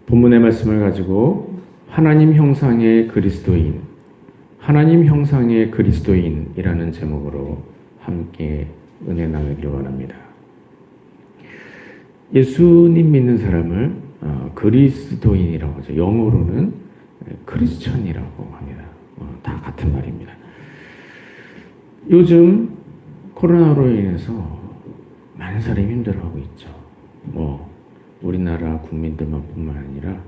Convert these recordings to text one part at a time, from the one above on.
본문의 말씀을 가지고 하나님 형상의 그리스도인, 하나님 형상의 그리스도인이라는 제목으로 함께 은혜 나누기를 원합니다. 예수님 믿는 사람을 그리스도인이라고 하죠. 영어로는 크리스천이라고 합니다. 다 같은 말입니다. 요즘 코로나로 인해서 많은 사람이 힘들어하고 있죠. 우리나라 국민들만 뿐만 아니라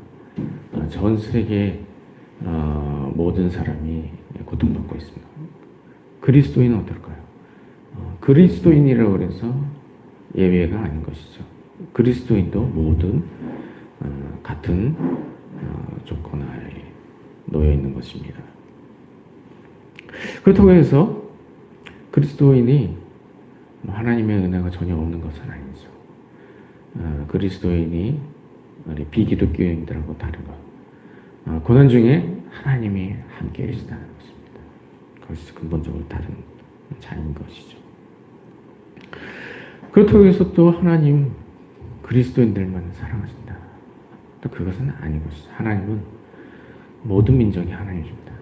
전 세계 모든 사람이 고통받고 있습니다. 그리스도인은 어떨까요? 그리스도인이라고 해서 예외가 아닌 것이죠. 그리스도인도 모든 같은 조건하에 놓여 있는 것입니다. 그렇다고 해서 그리스도인이 하나님의 은혜가 전혀 없는 것은 아니죠. 그리스도인이 비기독교인들하고 다른 것, 고난 중에 하나님이 함께 계시다는 것입니다. 그것이 근본적으로 다른 차이인 것이죠. 그렇다고 해서 또 하나님 그리스도인들만 사랑하신다, 또 그것은 아닌 것이죠. 하나님은 모든 민족이 하나님입니다.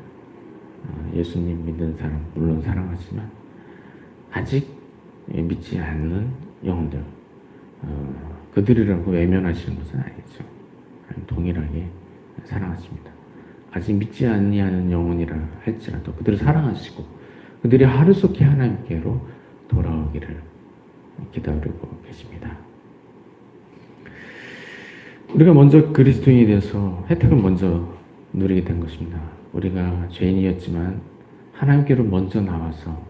예수님 믿는 사람 물론 사랑하지만 아직 믿지 않는 영혼들, 그들이라고 외면하시는 것은 아니죠. 동일하게 사랑하십니다. 아직 믿지 아니하는 영혼이라 할지라도 그들을 사랑하시고 그들이 하루속히 하나님께로 돌아오기를 기다리고 계십니다. 우리가 먼저 그리스도인이 되어서 혜택을 먼저 누리게 된 것입니다. 우리가 죄인이었지만 하나님께로 먼저 나와서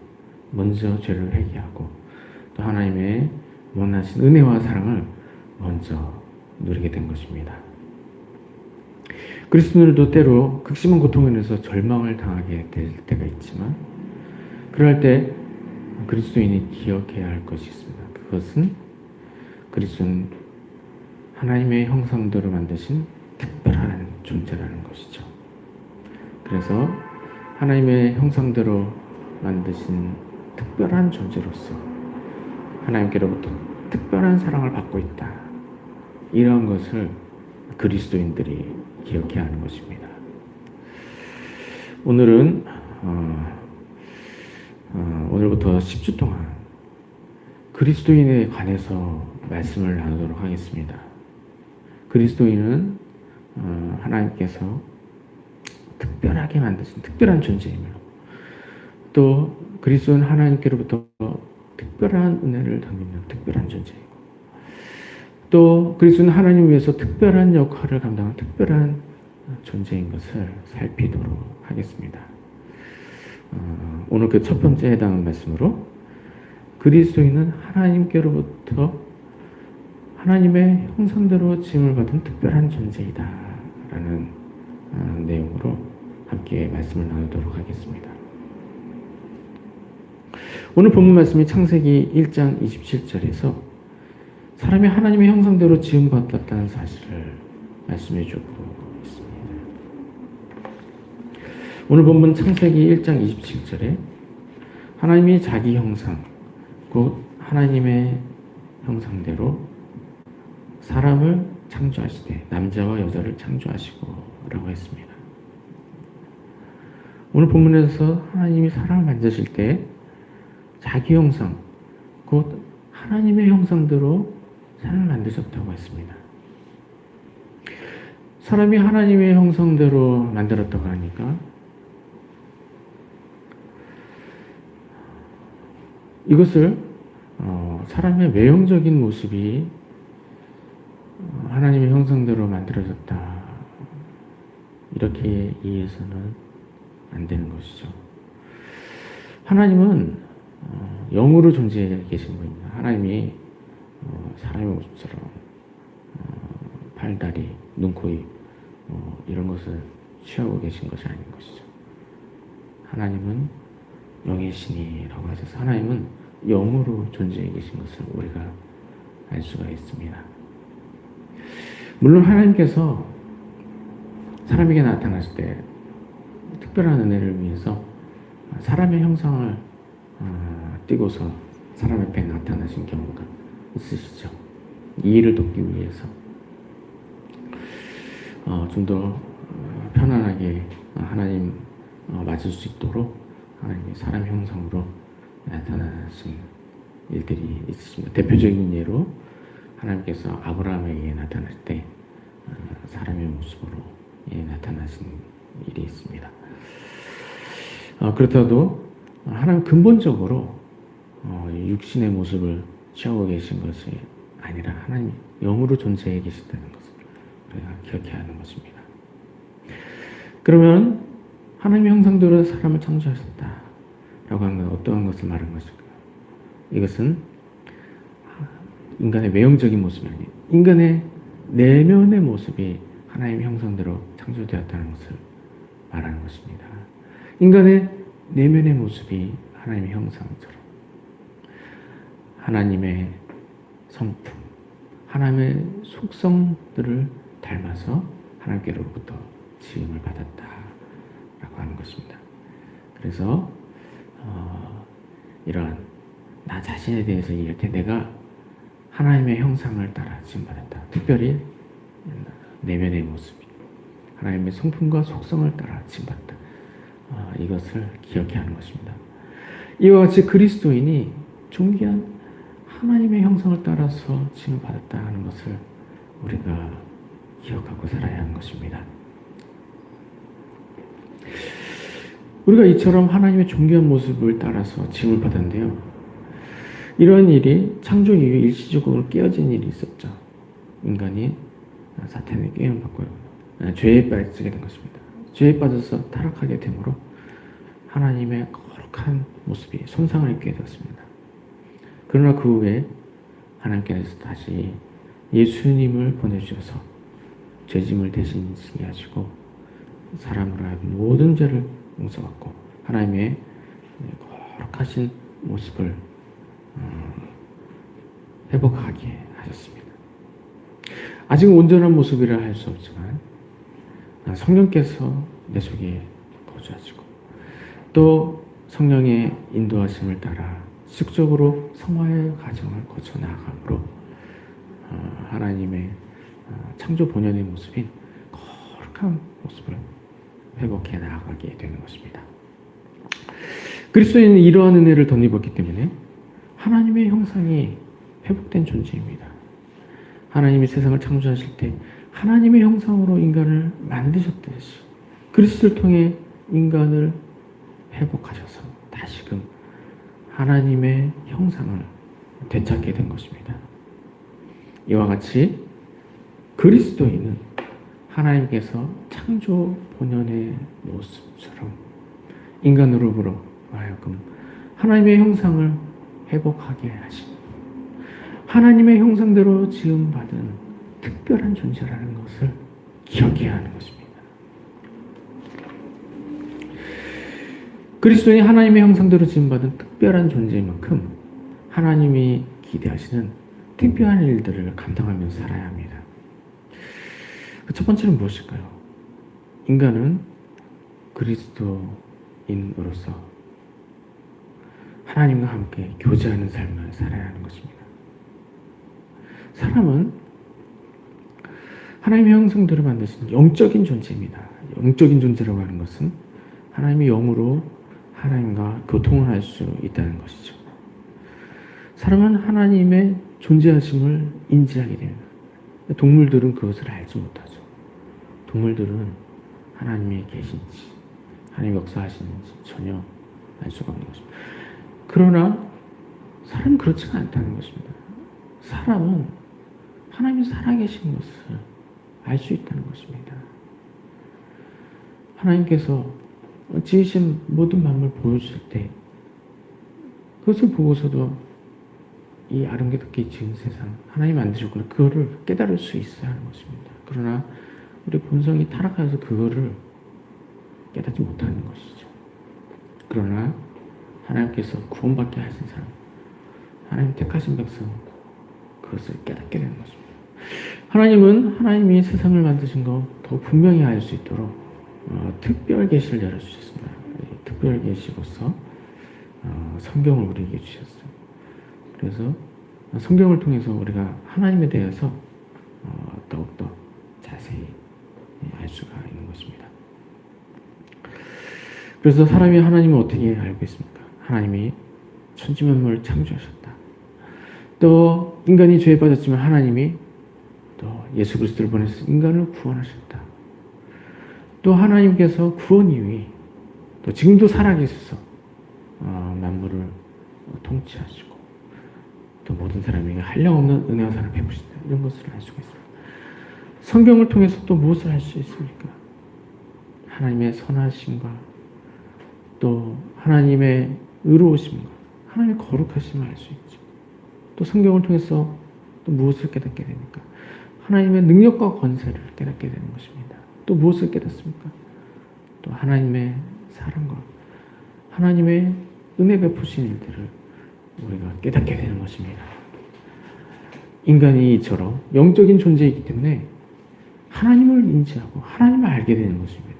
먼저 죄를 회개하고 또 하나님의 원하신 은혜와 사랑을 먼저 누리게 된 것입니다. 그리스도인들도 때로 극심한 고통을 인해서 절망을 당하게 될 때가 있지만 그럴 때 그리스도인이 기억해야 할 것이 있습니다. 그것은 그리스도는 하나님의 형상대로 만드신 특별한 존재라는 것이죠. 그래서 하나님의 형상대로 만드신 특별한 존재로서 하나님께로부터 특별한 사랑을 받고 있다. 이런 것을 그리스도인들이 기억해야 하는 것입니다. 오늘은 오늘부터 10주 동안 그리스도인에 관해서 말씀을 나누도록 하겠습니다. 그리스도인은 하나님께서 특별하게 만드신 특별한 존재이며 또 그리스도는 하나님께로부터 특별한 은혜를 담는 특별한 존재이고 또 그리스도는 하나님 위해서 특별한 역할을 감당하는 특별한 존재인 것을 살피도록 하겠습니다. 오늘 그 첫 번째 해당하는 말씀으로 그리스도인은 하나님께로부터 하나님의 형상대로 지음을 받은 특별한 존재이다 라는 내용으로 함께 말씀을 나누도록 하겠습니다. 오늘 본문 말씀이 창세기 1장 27절에서 사람이 하나님의 형상대로 지음받았다는 사실을 말씀해 주고 있습니다. 오늘 본문 창세기 1장 27절에 하나님이 자기 형상, 곧 하나님의 형상대로 사람을 창조하시되 남자와 여자를 창조하시고 라고 했습니다. 오늘 본문에서 하나님이 사람을 만드실 때 자기 형상, 곧 하나님의 형상대로 사람을 만드셨다고 했습니다. 사람이 하나님의 형상대로 만들었다고 하니까 이것을 사람의 외형적인 모습이 하나님의 형상대로 만들어졌다 이렇게 이해해서는 안 되는 것이죠. 하나님은 영으로 존재해 계신 분입니다. 하나님이 사람의 모습처럼 팔, 다리, 눈, 코, 입 이런 것을 취하고 계신 것이 아닌 것이죠. 하나님은 영의 신이라고 하셔서 하나님은 영으로 존재해 계신 것을 우리가 알 수가 있습니다. 물론 하나님께서 사람에게 나타나실 때 특별한 은혜를 위해서 사람의 형상을 띠고서 사람 앞에 나타나신 경우가 있으시죠. 이 일을 돕기 위해서. 좀 더 편안하게 하나님 맞을 수 있도록 하나님의 사람 형상으로 나타나신 일들이 있으십니다. 대표적인 예로 하나님께서 아브라함에게 나타날 때 사람의 모습으로 나타나신 일이 있습니다. 그렇다도 하나님 근본적으로 육신의 모습을 취하고 계신 것이 아니라 하나님 영으로 존재해 계시다는 것을 우리가 기억해야 하는 것입니다. 그러면 하나님의 형상대로 사람을 창조하셨다라고 하는 건 어떠한 것을 말하는 것일까요? 이것은 인간의 외형적인 모습이 아니에요. 인간의 내면의 모습이 하나님의 형상대로 창조되었다는 것을 말하는 것입니다. 인간의 내면의 모습이 하나님의 형상처럼 하나님의 성품, 하나님의 속성들을 닮아서 하나님께로부터 지음을 받았다라고 하는 것입니다. 그래서 이러한 나 자신에 대해서 얘기할 때 내가 하나님의 형상을 따라 지음받았다. 특별히 내면의 모습이 하나님의 성품과 속성을 따라 지음받았다. 이것을 기억해야 하는 것입니다. 이와 같이 그리스도인이 존귀한 하나님의 형상을 따라서 지음받았다 하는 것을 우리가 기억하고 살아야 하는 것입니다. 우리가 이처럼 하나님의 존귀한 모습을 따라서 지음을 받았는데요. 이러한 일이 창조 이후에 일시적으로 깨어진 일이 있었죠. 인간이 사탄의 깨임을 받고 죄에 빠지게 된 것입니다. 죄에 빠져서 타락하게 되므로 하나님의 거룩한 모습이 손상을 입게 되었습니다. 그러나 그 후에 하나님께서 다시 예수님을 보내주셔서 죄짐을 대신하시게 하시고 사람으로 하여금 모든 죄를 용서받고 하나님의 거룩하신 모습을 회복하게 하셨습니다. 아직은 온전한 모습이라 할 수 없지만 성령께서 내 속에 거주하시고 또 성령의 인도하심을 따라 지속적으로 성화의 과정을 거쳐 나아감으로 하나님의 창조 본연의 모습인 거룩한 모습을 회복해 나아가게 되는 것입니다. 그리스도인은 이러한 은혜를 덧입었기 때문에 하나님의 형상이 회복된 존재입니다. 하나님이 세상을 창조하실 때 하나님의 형상으로 인간을 만드셨듯이 그리스도를 통해 인간을 회복하셔서 다시금 하나님의 형상을 되찾게 된 것입니다. 이와 같이 그리스도인은 하나님께서 창조 본연의 모습처럼 인간으로부터 하여금 하나님의 형상을 회복하게 하신 하나님의 형상대로 지음받은 특별한 존재라는 것을 기억해야 하는 것입니다. 그리스도인이 하나님의 형상대로 지음받은 특별한 존재인 만큼 하나님이 기대하시는 특별한 일들을 감당하면서 살아야 합니다. 첫 번째는 무엇일까요? 인간은 그리스도인으로서 하나님과 함께 교제하는 삶을 살아야 하는 것입니다. 사람은 하나님의 형상대로 만드신 영적인 존재입니다. 영적인 존재라고 하는 것은 하나님의 영으로 하나님과 교통을 할 수 있다는 것이죠. 사람은 하나님의 존재하심을 인지하게 됩니다. 동물들은 그것을 알지 못하죠. 동물들은 하나님이 계신지 하나님 역사하시는지 전혀 알 수가 없는 것입니다. 그러나 사람은 그렇지가 않다는 것입니다. 사람은 하나님이 살아계신 것을 알 수 있다는 것입니다. 하나님께서 지으신 모든 만물 보여주실 때 그것을 보고서도 이 아름답게 지은 세상 하나님 만드셨구나 그거를 깨달을 수 있어야 하는 것입니다. 그러나 우리 본성이 타락하여서 그거를 깨닫지 못하는 것이죠. 그러나 하나님께서 구원받게 하신 사람 하나님 택하신 백성 그것을 깨닫게 되는 것입니다. 하나님은 하나님이 세상을 만드신 거 더 분명히 알 수 있도록 특별 계시를 열어주셨습니다. 특별 계시로서 성경을 우리에게 주셨어요. 그래서 성경을 통해서 우리가 하나님에 대해서 더욱더 자세히 그래서 사람이 하나님을 어떻게 알고 있습니까? 하나님이 천지만물을 창조하셨다. 또 인간이 죄에 빠졌지만 하나님이 또 예수 그리스도를 보내서 인간을 구원하셨다. 또 하나님께서 구원 이후에 또 지금도 살아계셔서 만물을 통치하시고 또 모든 사람에게 한량없는 은혜와 사랑을 베푸신다. 이런 것을 알 수가 있습니다. 성경을 통해서 또 무엇을 할 수 있습니까? 하나님의 선하심과 또 하나님의 의로우심과 하나님의 거룩하심을 알 수 있죠. 또 성경을 통해서 또 무엇을 깨닫게 됩니까? 하나님의 능력과 권세를 깨닫게 되는 것입니다. 또 무엇을 깨닫습니까? 또 하나님의 사랑과 하나님의 은혜 베푸신 일들을 우리가 깨닫게 되는 것입니다. 인간이 이처럼 영적인 존재이기 때문에 하나님을 인지하고 하나님을 알게 되는 것입니다.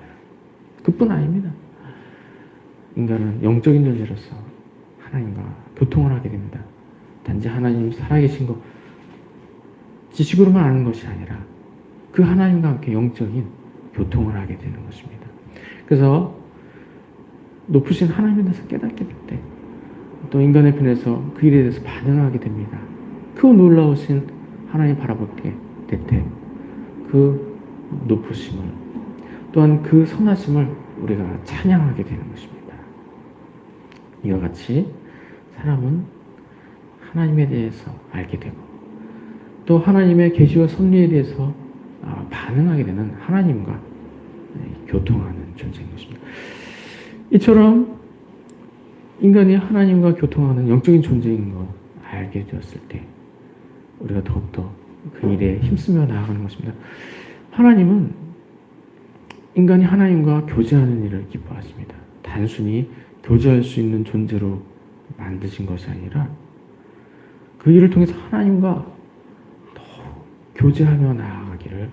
그뿐 아닙니다. 인간은 영적인 존재로서 하나님과 교통을 하게 됩니다. 단지 하나님 살아계신 것 지식으로만 아는 것이 아니라 그 하나님과 함께 영적인 교통을 하게 되는 것입니다. 그래서 높으신 하나님에 대해서 깨닫게 될 때 또 인간의 편에서 그 일에 대해서 반응하게 됩니다. 그 놀라우신 하나님 바라보게 될 때 그 높으심을 또한 그 선하심을 우리가 찬양하게 되는 것입니다. 이와 같이 사람은 하나님에 대해서 알게 되고 또 하나님의 계시와 섭리에 대해서 반응하게 되는 하나님과 교통하는 존재인 것입니다. 이처럼 인간이 하나님과 교통하는 영적인 존재인 것 알게 되었을 때 우리가 더욱더 그 일에 힘쓰며 나아가는 것입니다. 하나님은 인간이 하나님과 교제하는 일을 기뻐하십니다. 단순히 교제할 수 있는 존재로 만드신 것이 아니라 그 일을 통해서 하나님과 더 교제하며 나아가기를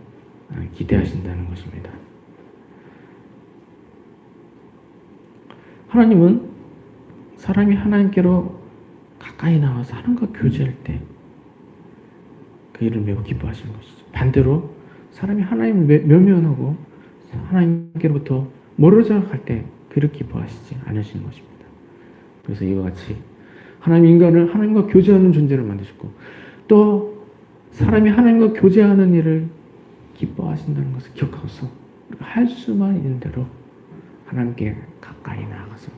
기대하신다는 것입니다. 하나님은 사람이 하나님께로 가까이 나와서 하나님과 교제할 때 그 일을 매우 기뻐하시는 것이죠. 반대로 사람이 하나님을 외면하고 하나님께로부터 멀어져 갈 때 그를 기뻐하시지 않으시는 것입니다. 그래서 이와 같이 하나님 인간을 하나님과 교제하는 존재를 만드셨고 또 사람이 하나님과 교제하는 일을 기뻐하신다는 것을 기억하고서 할 수만 있는 대로 하나님께 가까이 나아가서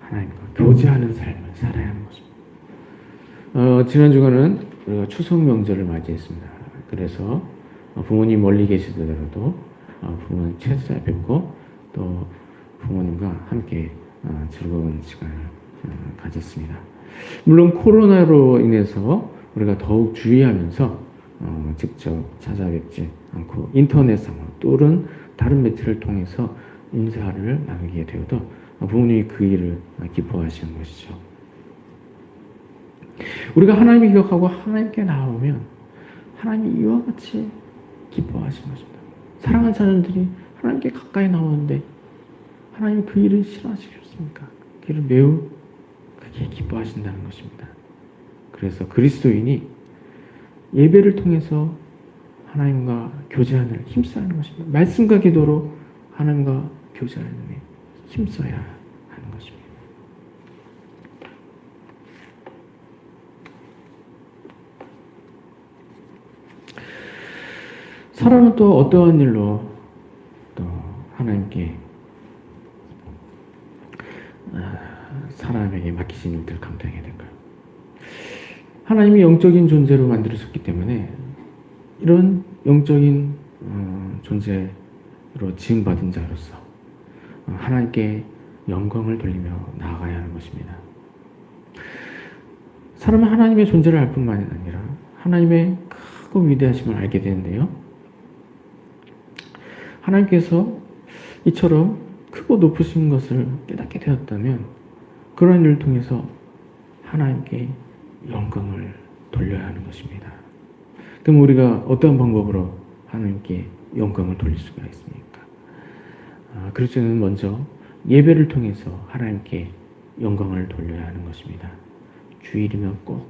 하나님과 교제하는 삶을 살아야 하는 것입니다. 지난 주간은 우리가 추석 명절을 맞이했습니다. 그래서 부모님 멀리 계시더라도 부모님 찾아뵙고 또 부모님과 함께 즐거운 시간을 가졌습니다. 물론 코로나로 인해서 우리가 더욱 주의하면서 직접 찾아뵙지 않고 인터넷상으로 또는 다른 매체를 통해서 인사를 나누게 되어도 부모님이 그 일을 기뻐하시는 것이죠. 우리가 하나님을 기억하고 하나님께 나오면 하나님이 이와 같이 기뻐하시는 것입니다. 사랑하는 자녀들이 하나님께 가까이 나오는데 하나님이 그 일을 싫어하시겠습니까? 그 일을 매우 크게 기뻐하신다는 것입니다. 그래서 그리스도인이 예배를 통해서 하나님과 교제하는 힘써야 하는 것입니다. 말씀과 기도로 하나님과 교제하는 데 힘써야 하는 것입니다. 사람은 또 어떠한 일로 또 하나님께 사람에게 맡기신 일들을 감당해야 될까요? 하나님이 영적인 존재로 만들어졌기 때문에 이런 영적인 존재로 지음받은 자로서 하나님께 영광을 돌리며 나아가야 하는 것입니다. 사람은 하나님의 존재를 알 뿐만 아니라 하나님의 크고 위대하심을 알게 되는데요. 하나님께서 이처럼 크고 높으신 것을 깨닫게 되었다면 그런 일을 통해서 하나님께 영광을 돌려야 하는 것입니다. 그럼 우리가 어떠한 방법으로 하나님께 영광을 돌릴 수가 있습니까? 그리스도는 먼저 예배를 통해서 하나님께 영광을 돌려야 하는 것입니다. 주일이면 꼭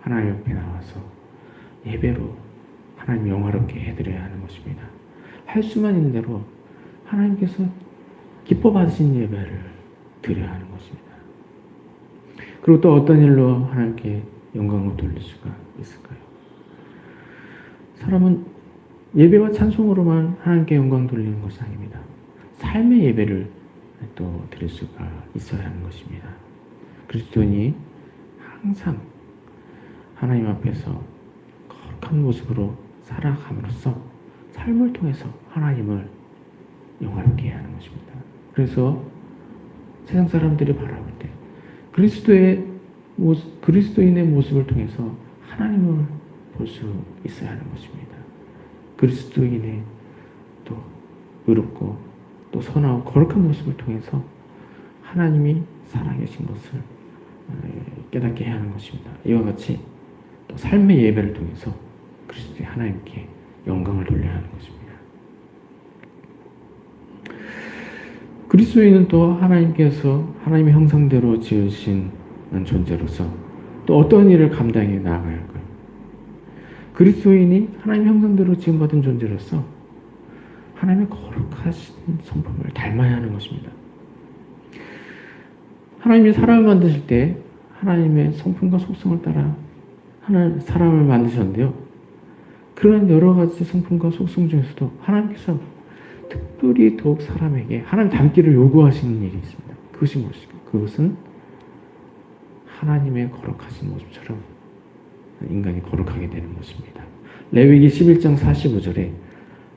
하나님 앞에 나와서 예배로 하나님 영화롭게 해드려야 하는 것입니다. 할 수만 있는 대로 하나님께서 기뻐 받으신 예배를 드려야 하는 것입니다. 그리고 또 어떤 일로 하나님께 영광을 돌릴 수가 있을까요? 사람은 예배와 찬송으로만 하나님께 영광 돌리는 것이 아닙니다. 삶의 예배를 또 드릴 수가 있어야 하는 것입니다. 그리스도인이 항상 하나님 앞에서 거룩한 모습으로 살아감으로써 삶을 통해서 하나님을 영화롭게 하는 것입니다. 그래서 세상 사람들이 바라볼 때 그리스도인의 모습을 통해서 하나님을 볼 수 있어야 하는 것입니다. 그리스도인의 또 의롭고 또 선하고 거룩한 모습을 통해서 하나님이 살아계신 것을 깨닫게 해야 하는 것입니다. 이와 같이 또 삶의 예배를 통해서 그리스도의 하나님께 영광을 돌려야 하는 것입니다. 그리스도인은 또 하나님께서 하나님의 형상대로 지으신 존재로서 또 어떤 일을 감당해 나아가야 할까요? 그리스도인이 하나님의 형상대로 지음받은 존재로서 하나님의 거룩하신 성품을 닮아야 하는 것입니다. 하나님이 사람을 만드실 때 하나님의 성품과 속성을 따라 사람을 만드셨는데요. 그런 여러 가지 성품과 속성 중에서도 하나님께서 특별히 더욱 사람에게 하나님 닮기를 요구하시는 일이 있습니다. 그것이 무엇일까요? 그것은 하나님의 거룩하신 모습처럼 인간이 거룩하게 되는 것입니다. 레위기 11장 45절에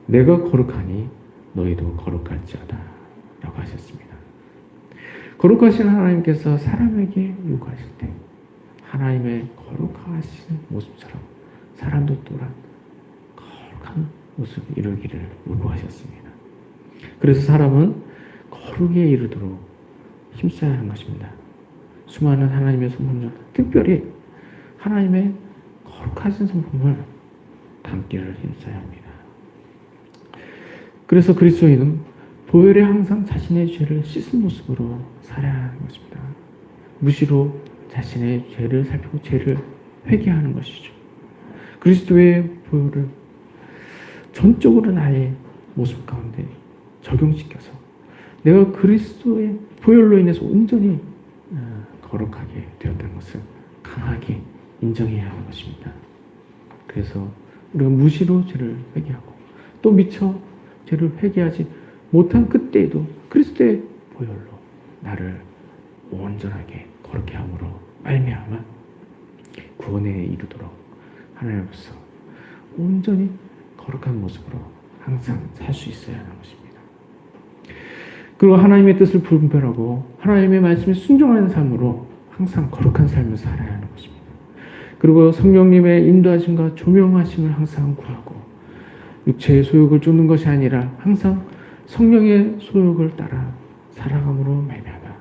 내가 거룩하니 너희도 거룩할지어다 라고 하셨습니다. 거룩하신 하나님께서 사람에게 요구하실 때 하나님의 거룩하신 모습처럼 사람도 또한 거룩한 모습을 이루기를 요구하셨습니다. 그래서 사람은 거룩에 이르도록 힘써야 하는 것입니다. 수많은 하나님의 성품 중 특별히 하나님의 거룩하신 성품을 담기를 힘써야 합니다. 그래서 그리스도인은 보혈에 항상 자신의 죄를 씻은 모습으로 살아야 하는 것입니다. 무시로 자신의 죄를 살피고 죄를 회개하는 것이죠. 그리스도의 보혈을 전적으로 나의 모습 가운데 적용시켜서 내가 그리스도의 보혈로 인해서 온전히 거룩하게 되었다는 것을 강하게 인정해야 하는 것입니다. 그래서 우리가 무시로 죄를 회개하고 또 미처 죄를 회개하지 못한 그때에도 그리스도의 보혈로 나를 온전하게 거룩게 함으로 말미암아 구원에 이르도록 하나님 앞에서 온전히 거룩한 모습으로 항상 살 수 있어야 하는 것입니다. 그리고 하나님의 뜻을 분별하고 하나님의 말씀에 순종하는 삶으로 항상 거룩한 삶을 살아야 하는 것입니다. 그리고 성령님의 인도하심과 조명하심을 항상 구하고 육체의 소욕을 쫓는 것이 아니라 항상 성령의 소욕을 따라 살아감으로 말미암아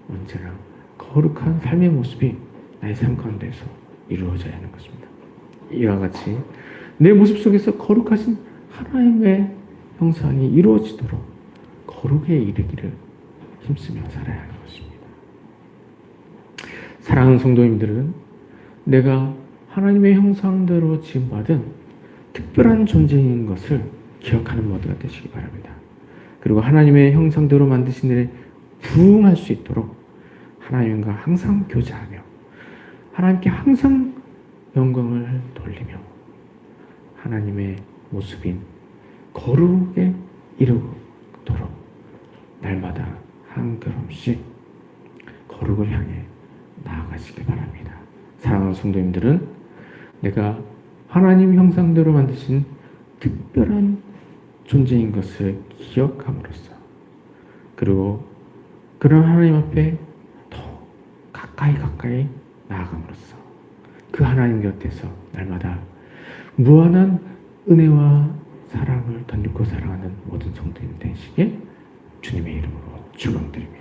언제나 거룩한 삶의 모습이 나의 삶 가운데서 이루어져야 하는 것입니다. 이와 같이 내 모습 속에서 거룩하신 하나님의 형상이 이루어지도록 거룩에 이르기를 힘쓰며 살아야 하는 것입니다. 사랑하는 성도님들은 내가 하나님의 형상대로 지음받은 특별한 존재인 것을 기억하는 모두가 되시기 바랍니다. 그리고 하나님의 형상대로 만드신 일에 부응할 수 있도록 하나님과 항상 교제하며 하나님께 항상 영광을 돌리며 하나님의 모습인 거룩에 이르도록 날마다 한 걸음씩 거룩을 향해 나아가시기 바랍니다. 사랑하는 성도님들은 내가 하나님 형상대로 만드신 특별한 존재인 것을 기억함으로써 그리고 그런 하나님 앞에 더 가까이 나아감으로써 그 하나님 곁에서 날마다 무한한 은혜와 사랑을 덧입고 사랑하는 모든 성도님 되시길 주님의 이름으로 축원드립니다.